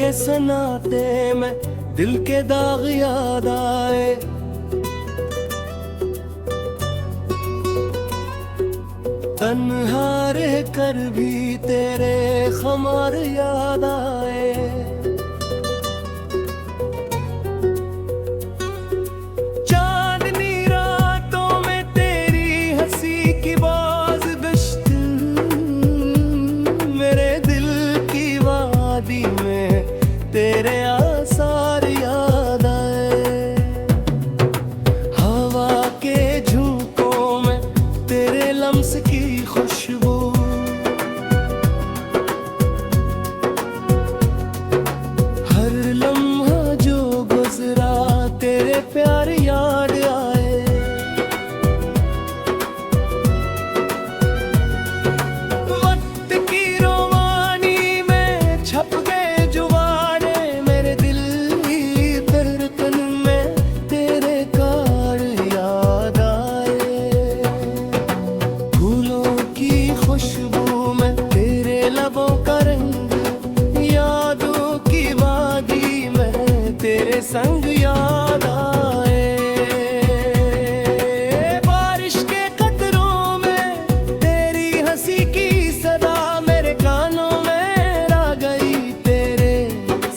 के सन्नाटे में दिल के दाग याद आए। तन्हा रह कर भी तेरे ख़मार याद आए। चांदनी रातों में तेरी हंसी की बाज़गश्त मेरे दिल की वादी में तेरे आसार याद आए। हवा के झोंकों में तेरे लम्स की खुशबू, हर लम्हा जो गुजरा तेरे प्यार याद आए। वक्त की रोमानी में छप गए जुबाने मेरे दिल की धड़कन में तेरे कार याद आए। फूलों की खुशबू में तेरे लबों का रंग, यादों की वादी में तेरे संग याद आए। बारिश के कतरों में तेरी हंसी की सदा मेरे कानों में आ गई, तेरे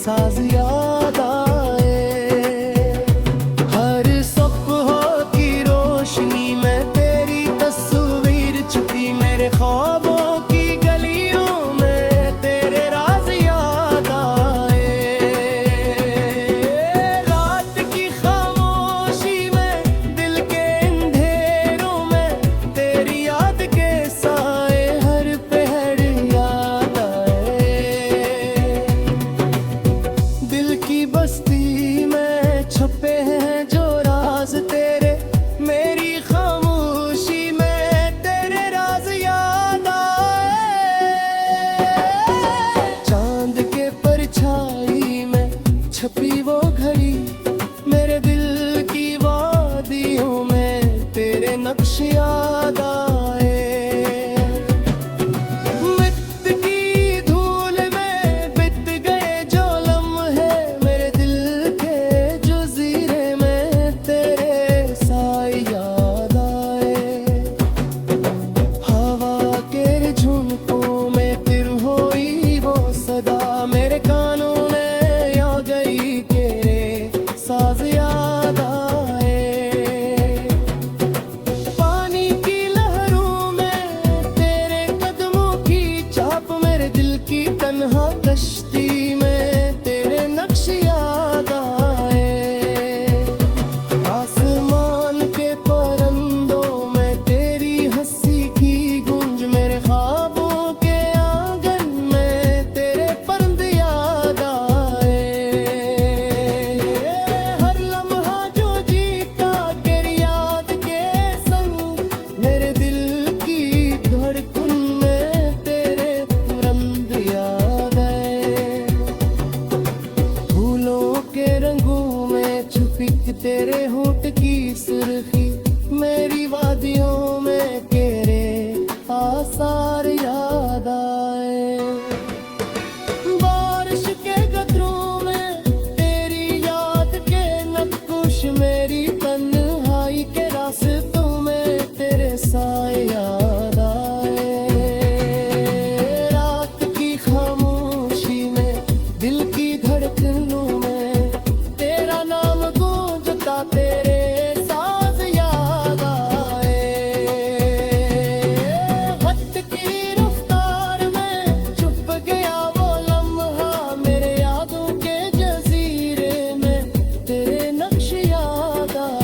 साज याद आए। हर सुबह की रोशनी में तेरी तस्वीर छुपी, मेरे ख्वाबों की गलियों में तेरे राज याद आए। रात की खामोशी में दिल के अंधेरों में तेरी याद के साए हर पहर याद आए। दिल की बस्ती में छुपे हैं जो राज तेरे, मेरी खामोशी में तेरे राज याद आए। चांद के परछाई में छपी वो घड़ी, मेरे दिल की वादियों में तेरे नक्श याद आए। मित्त की धूल में बित गए जो लम्हे मेरे दिल के जज़ीरे में तेरे साए याद आए। हवा के झुमकों में फिर हुई वो सदा मेरे कानों में आ गई, तेरे साज याद आए। पानी की लहरों में तेरे कदमों की चाप, मेरे दिल की तन्हा कश्ती में तेरे नक्श याद आए। आसमान के परिंदों में तेरी हंसी की गूंज, मेरे ख्वाबों के आंगन में तेरे परिंद याद आए। हर लम्हा जो जीता तेरी याद के संग, मेरे दिल की धड़कन में तेरे परिंद याद आए। फूलों के रंगों में छुपी तेरे होठ की सुर्खी, मेरी वादियों में तेरे आसार याद आए। बारिश के कतरों में तेरी याद के नक्श, मेरी तन्हाई के रास्तों में तेरे साए याद आए। रात की खामोशी में दिल की धड़कनों में तेरा नाम गूंजता, तेरे साज याद आए। वक्त की रफ्तार में छुप गया वो लम्हा, मेरे यादों के जज़ीरे में तेरे नक्श याद आए।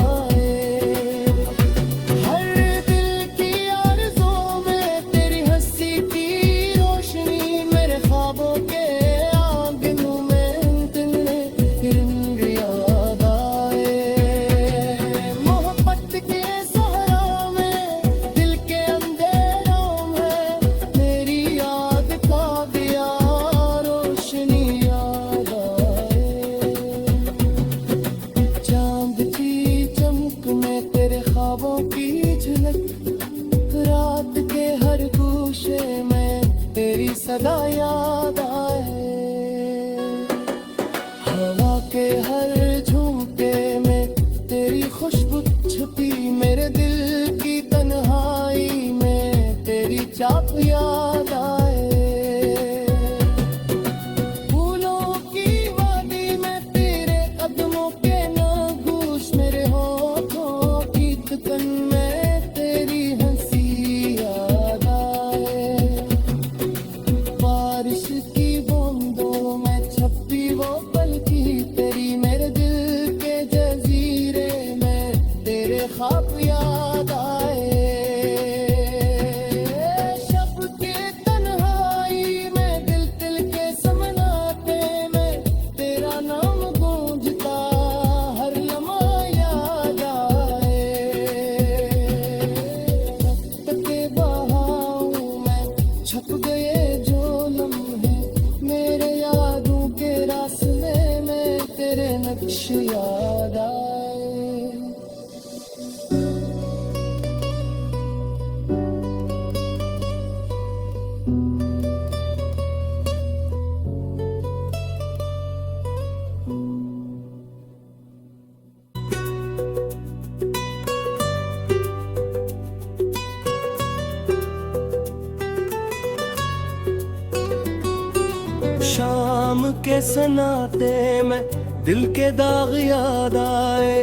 के सनाते में दिल के दाग याद आए,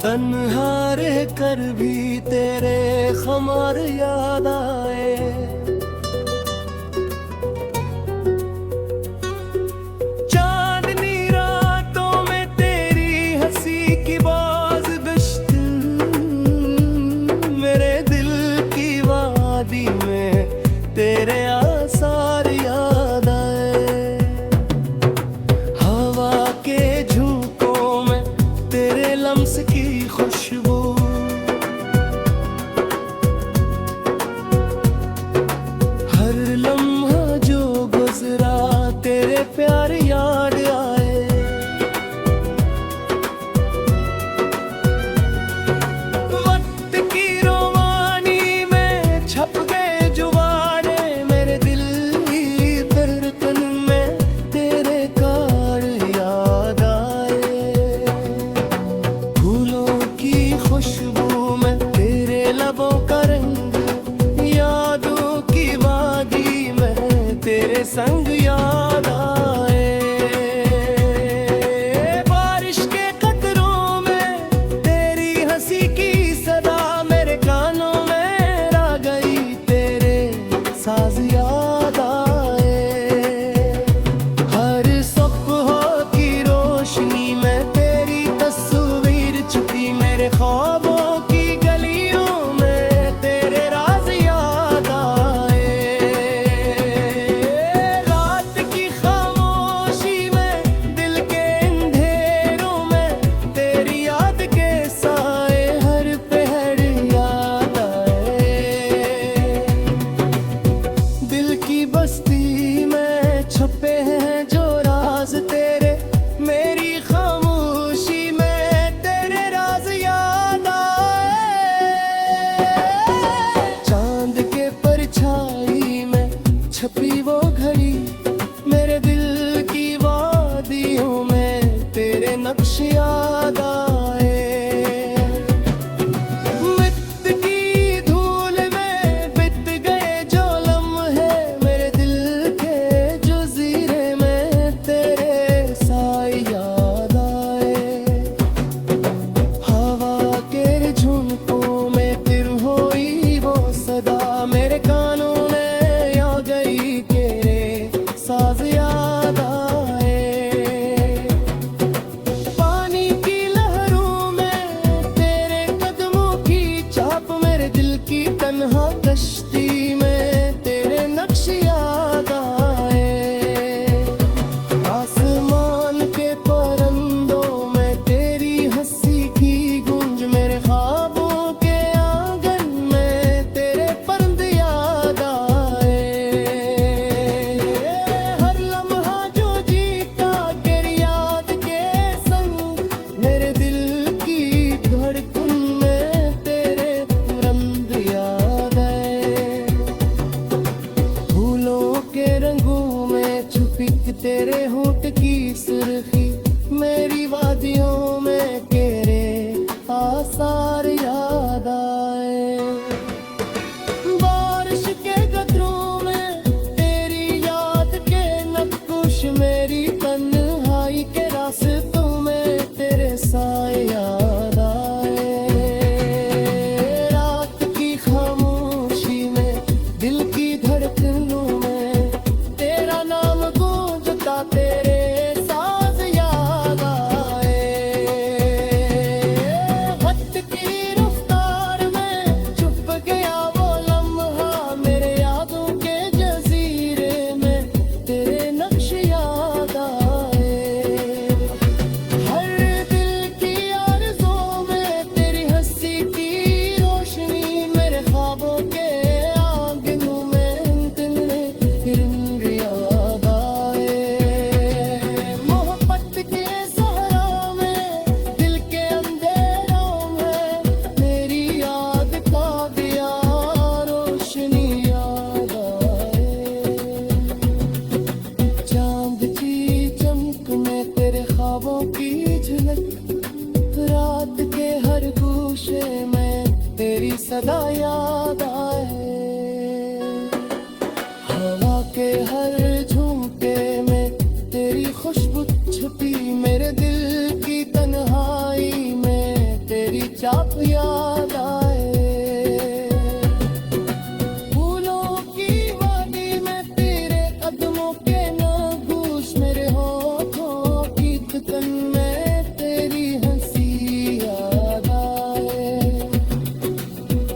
तन्हा रह कर भी तेरे खमार याद आए। चांदनी रातों में तेरी हंसी की बाज़गश्त, मेरे दिल की वादी में तेरे आसार याद आए। हवा के झोंकों में तेरे लम्स की खुशबू, हर लम्हा जो गुजरा तेरे प्यार याद आए। वक्त की रोमानी में छप गए जुबाने, मेरे दिल की धड़कन में तेरे कार याद आए। फूलों की खुशबू में तेरे लबों का रंग, यादों की वादी में तेरे संग याद आए। बारिश के कतरों में तेरी हंसी की सदा, मेरे कानों में आ गई तेरे साज याद आए। हर सुबह की रोशनी में तेरी तस्वीर छुपी, मेरे ख्वाबों की गलियों में तेरे राज याद आए। रात की खामोशी में दिल के अंधेरों में तेरी याद के साए हर पहर याद आए। दिल की बस्ती में छुपे हैं जो राज तेरे, मेरी खामोशी में तेरे राज याद आए। चांद के परछाई में छपी वो घड़ी, मेरे दिल की वादियों में तेरे नक्श याद आए। मित्त की धूल में बित गए जो लम्हे, मेरे दिल के जज़ीरे में तेरे साए याद आए। हवा के झुमकों में फिर हुई वो सदा, मेरे कानों में आ गई तेरे साज याद आए। पानी की लहरों में तेरे कदमों की चाप, मेरे दिल की तन्हा कश्ती में तेरे नक्श याद आए। आसमान के परिंदों में तेरी हंसी की गूंज, मेरे ख्वाबों के आंगन में तेरे परिंद याद आए। हर लम्हा जो जीता तेरी याद के संग, मेरे दिल की धड़कन में तेरे रंग याद आए। फूलों के रंगों में छुपी तेरे होंठ की सुर्खी, मेरी वादियों में तेरे आसार याद आए। बारिश के कतरों में तेरी याद के नक्श, मेरी तन्हाई के रास्तों में तेरे साए याद आए। रात की खामोशी में दिल की धड़कनों में तेरा नाम गूंजता, तेरे साज याद आए। वक्त की खुशबू छुपी मेरे दिल की तन्हाई में, तेरी चाप याद आए। फूलों की वादी में तेरे कदमों के नगूश, मेरे होठों की थकन में तेरी हंसी याद आए।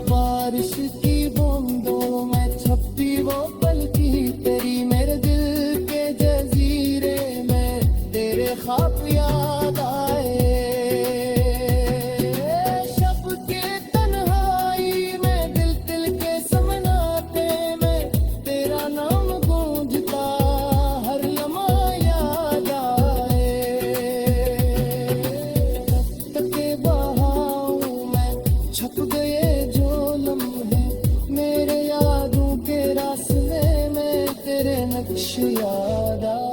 बारिश की बूंदों में छपी वो पल की तेरी, मेरे दिल के जजीरे में तेरे ख्वाब याद आए। शब के तन्हाई में दिल दिल के समनाते में तेरा नाम गूंजता हर लम्हा याद आए। रक्त के बहाव में छप गए जो लम्हे, मेरे यादों के रास्ते में तेरे नक्श याद आए।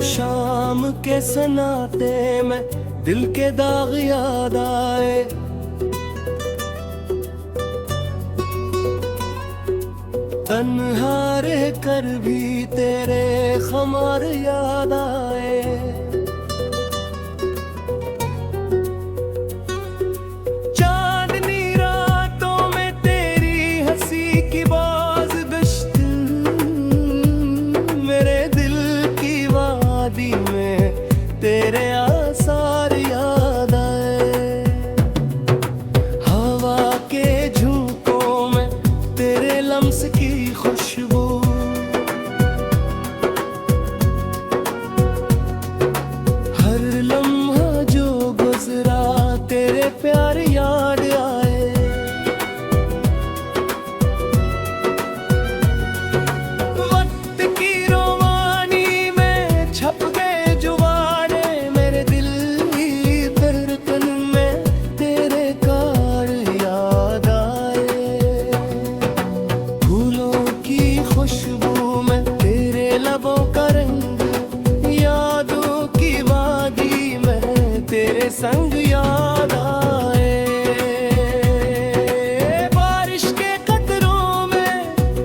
शाम के सन्नाटे में दिल के दाग याद आए। तन्हा रह कर भी तेरे खमार याद आए। चांदनी रातों में तेरी हंसी की बाज़गश्त, मेरे दिल की वादी में तेरे आसार याद आए। हवा के झोंकों में तेरे लम्स की खुशबू, हर लम्हा जो गुजरा तेरे प्यार याद आए। वक्त की रोमानी में छप गए जुबाने, मेरे दिल की धड़कन में तेरे कार याद आए। फूलों की खुशबू में तेरे लबों का रंग, यादों की वादी में तेरे संग याद आए। बारिश के कतरों में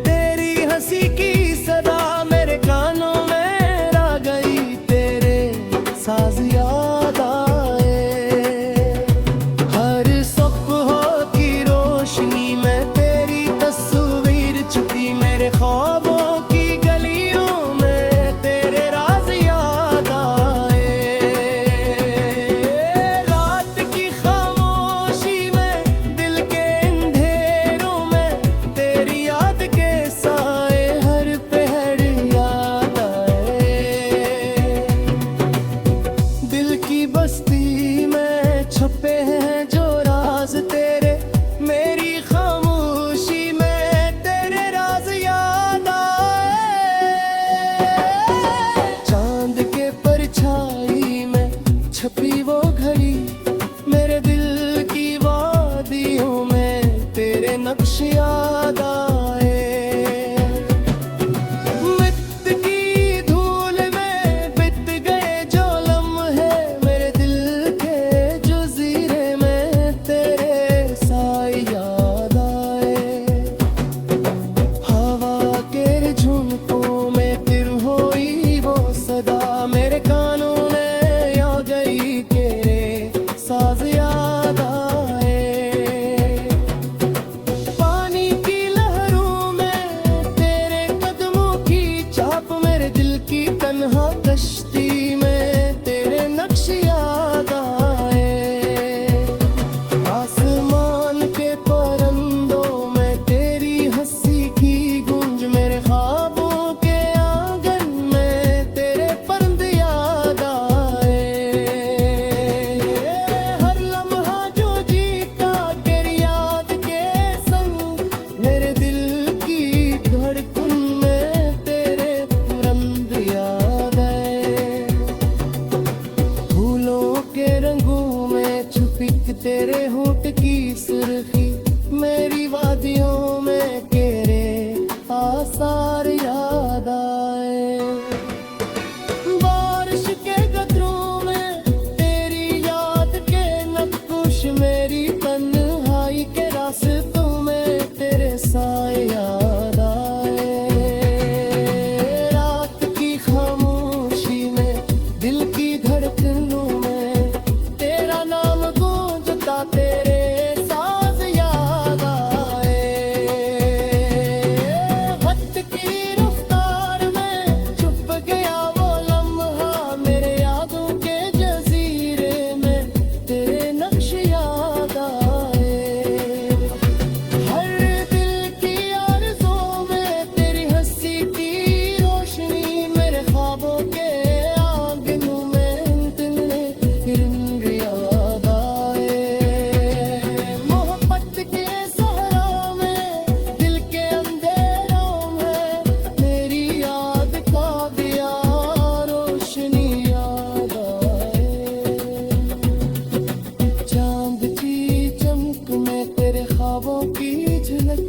तेरी हंसी की सदा, मेरे कानों में आ गई तेरे साज याद आए। हर सुबह की रोशनी में तेरी तस्वीर छुपी, मेरे ख्वाबों की गलियों में तेरे राज याद आए। रात की खामोशी में दिल के अंधेरों में तेरी याद के साए हर पहर याद आए। दिल की बस्ती में छुपे हैं जो राज तेरे, मेरी खामोशी में तेरे राज याद आए। चांद के परछाई में छपी वो घड़ी, मेरे दिल की वादियों में तेरे नक्श याद आए। मित्त की धूल में बित गए जो लम्हे, मेरे दिल के जजीरे में तेरे साए याद आए। हवा के झुमकों में फिर हुई वो सदा, मेरे कानों में आ गई तेरे साज याद आए। पानी की लहरों सुर्खी मेरी वादियों में तेरे आसार याद आए। बारिश के कतरों में तेरी याद के नक्कुश, मेरी तन्हाई के रास्तों में तेरे साए याद आए। रात की खामोशी में दिल की धड़कनों में तेरा नाम गूंजता, तेरे साज याद आए। वक्त की रफ्तार में छुप गया वो लम्हा, मेरे यादों के जजीरे में तेरे नक्श याद आए। हर दिल की आरज़ू में तेरी हंसी की रोशनी, मेरे ख्वाबों के आंगनों में तेरे रंग याद आए। मोहब्बत के सहरा में दिल के अंधेरों में मेरी याद का दिया रोशनी याद आए। चांद की चमक में तेरे ख्वाबों की झलक,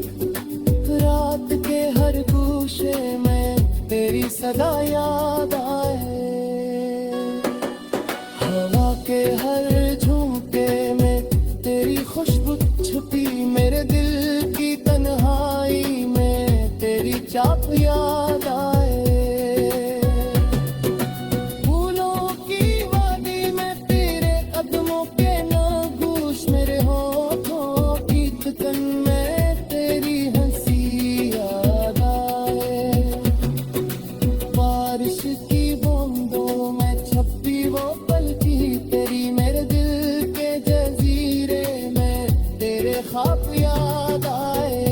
रात के हर गूशे में तेरी सदा याद आए। हवा के हर झोंके में तेरी खुशबू छुपी, मेरे दिल की तन्हाई में तेरी चाप याद आए। फूलों की वादी में तेरे कदमों के नागूश, मेरे होठों की थकन में तेरी हंसी याद आए। बारिश की बूंदों में छपी वो पलकी तेरी, मेरे दिल के जजीरे में तेरे ख्वाब याद आए।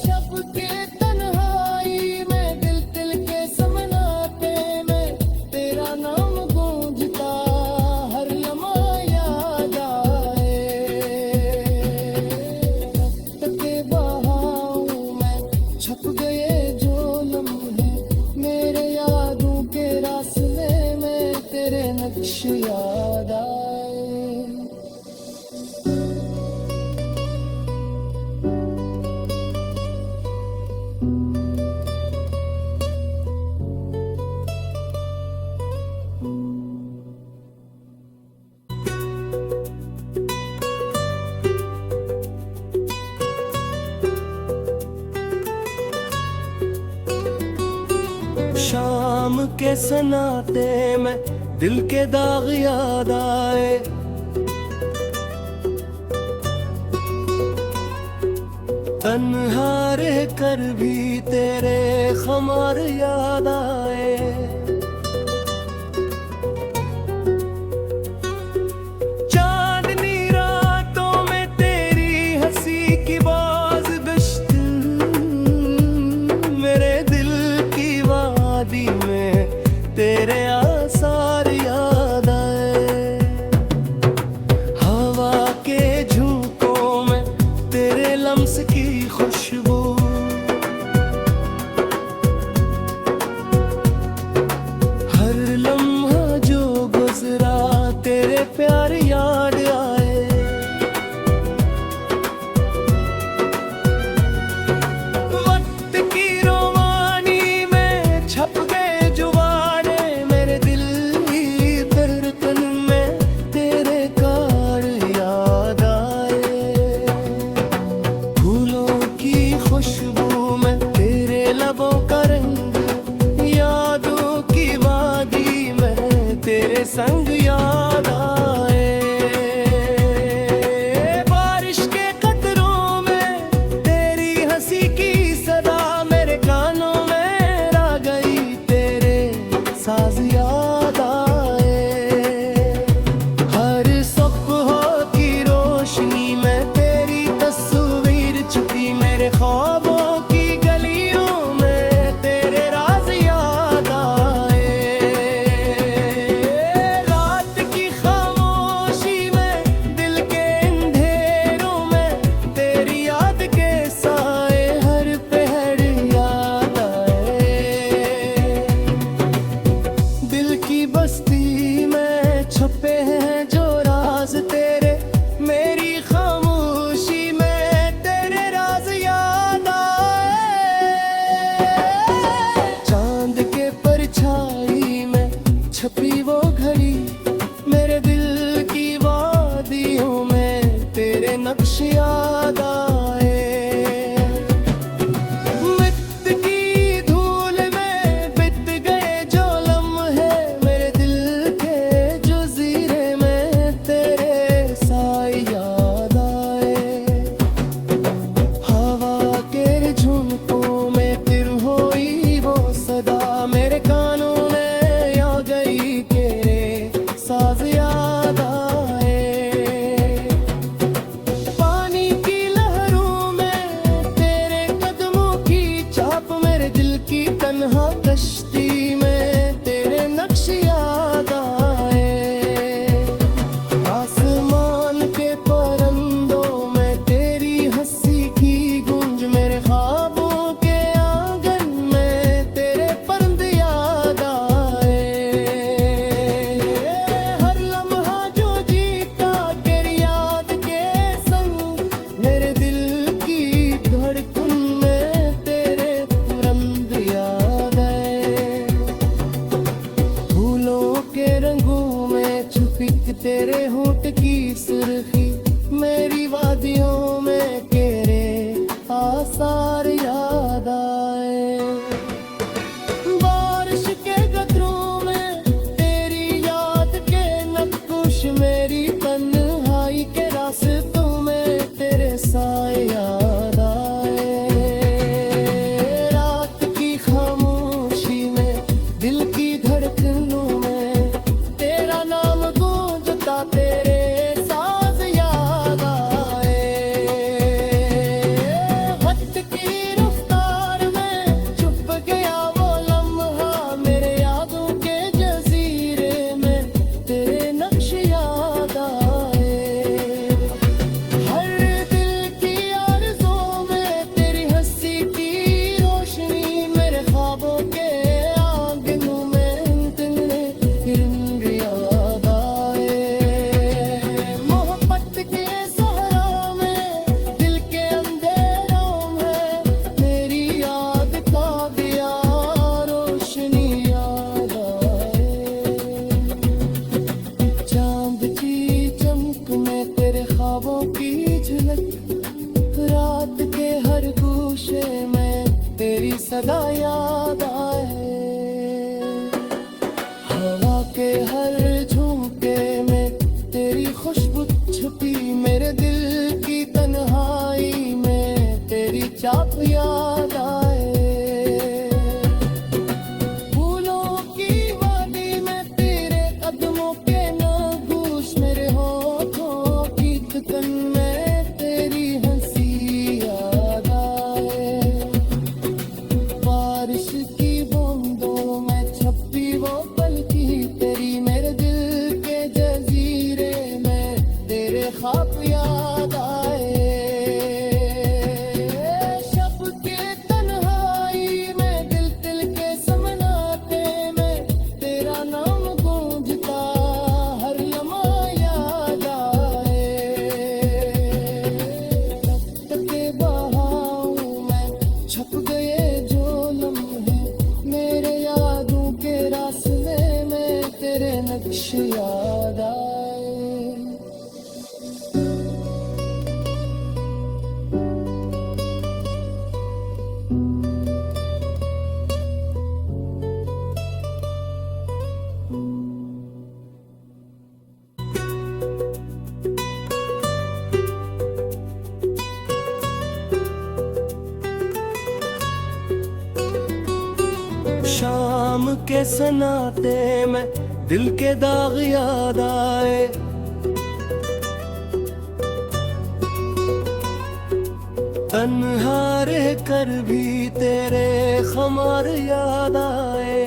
शब के तन्हाई में दिल दिल के समनाते में तेरा नाम गूंजता, हर लम्हा याद आए। वक्त के बहाव में छप गए जो लम्हे, मेरे यादों के रास्ते में तेरे नक्श याद आए। शाम के सन्नाटे में दिल के दाग याद आए। तन्हा रह कर भी तेरे खमार याद आए। चांदनी रातों में तेरी हंसी की बाज़गश्त, मेरे दिल की वादी में तेरे आसार याद आए। हवा के झोंकों में तेरे लम्स की खुशबू, नक्श याद आए। मिट की धूल में बित गए जो लम्हे, मेरे दिल के जज़ीरे में तेरे साए याद आए। हवा के झुमकों में फिर हुई वो सदा, मेरे कानों में आ गई तेरे साज याद आए। पानी की लहरों में तेरे कदमों की चाप, मेरे दिल की तन्हा कश्ती में तेरे नक्श याद आए। आसमान के परिंदों में तेरी हंसी की गूंज, मेरे ख्वाबों के आंगन में तेरे परिंद याद आए। हर लम्हा जो जीता तेरी याद के संग, मेरे दिल की धड़कन में तेरे रंग याद आए। फूलों के रंगों में छुपी तेरे होंठ की सुर्खी, मेरी वादियों में तेरे आसार याद आए। बारिश के गतरों में तेरी याद के नक्श, मेरी तन्हाई के रास्तों में तेरे साए याद आए। रात की खामोशी में दिल की धड़कनों में तेरा नाम गूंजता, तेरे साज याद आए। वक्त की रफ्तार में छुप गया वो लम्हा, मेरे यादों के जज़ीरे में तेरे नक्श याद आए। हर दिल की आरज़ों में तेरी हंसी की रोशनी, मेरे ख्वाबों के आंगनों में तेरे रंग याद आए। मोहब्बत के सहरा में दिल के अंधेरों में मेरी याद का दिया रोशनी याद आए। चांद की चमक में तेरे ख्वाबों की झलक, रात के हर गोशे में तेरी सदा याद आए। हवा के हर झोंके में तेरी खुशबू छुपी, मेरे दिल की तन्हाई में तेरी चाप याद आए। फूलों की वादी में तेरे कदमों के नगूश, मेरे होठों की थकन में तेरी हंसी याद आए। बारिश की बूंदों में छपी वो पल की तेरी, मेरे दिल के जज़ीरे में तेरे ख्वाब याद आए। शब के तन्हाई में दिल दिल के समनाते में तेरा नाम गूंजता, हर लम्हा याद आए। वक्त के बहाव में छप गए जो लम्हे, मेरे यादों के रास्ते में तेरे नक्श याद आए। शाम के सन्नाटे में दिल के दाग याद आए। तन्हा रह कर भी तेरे खमार याद आए।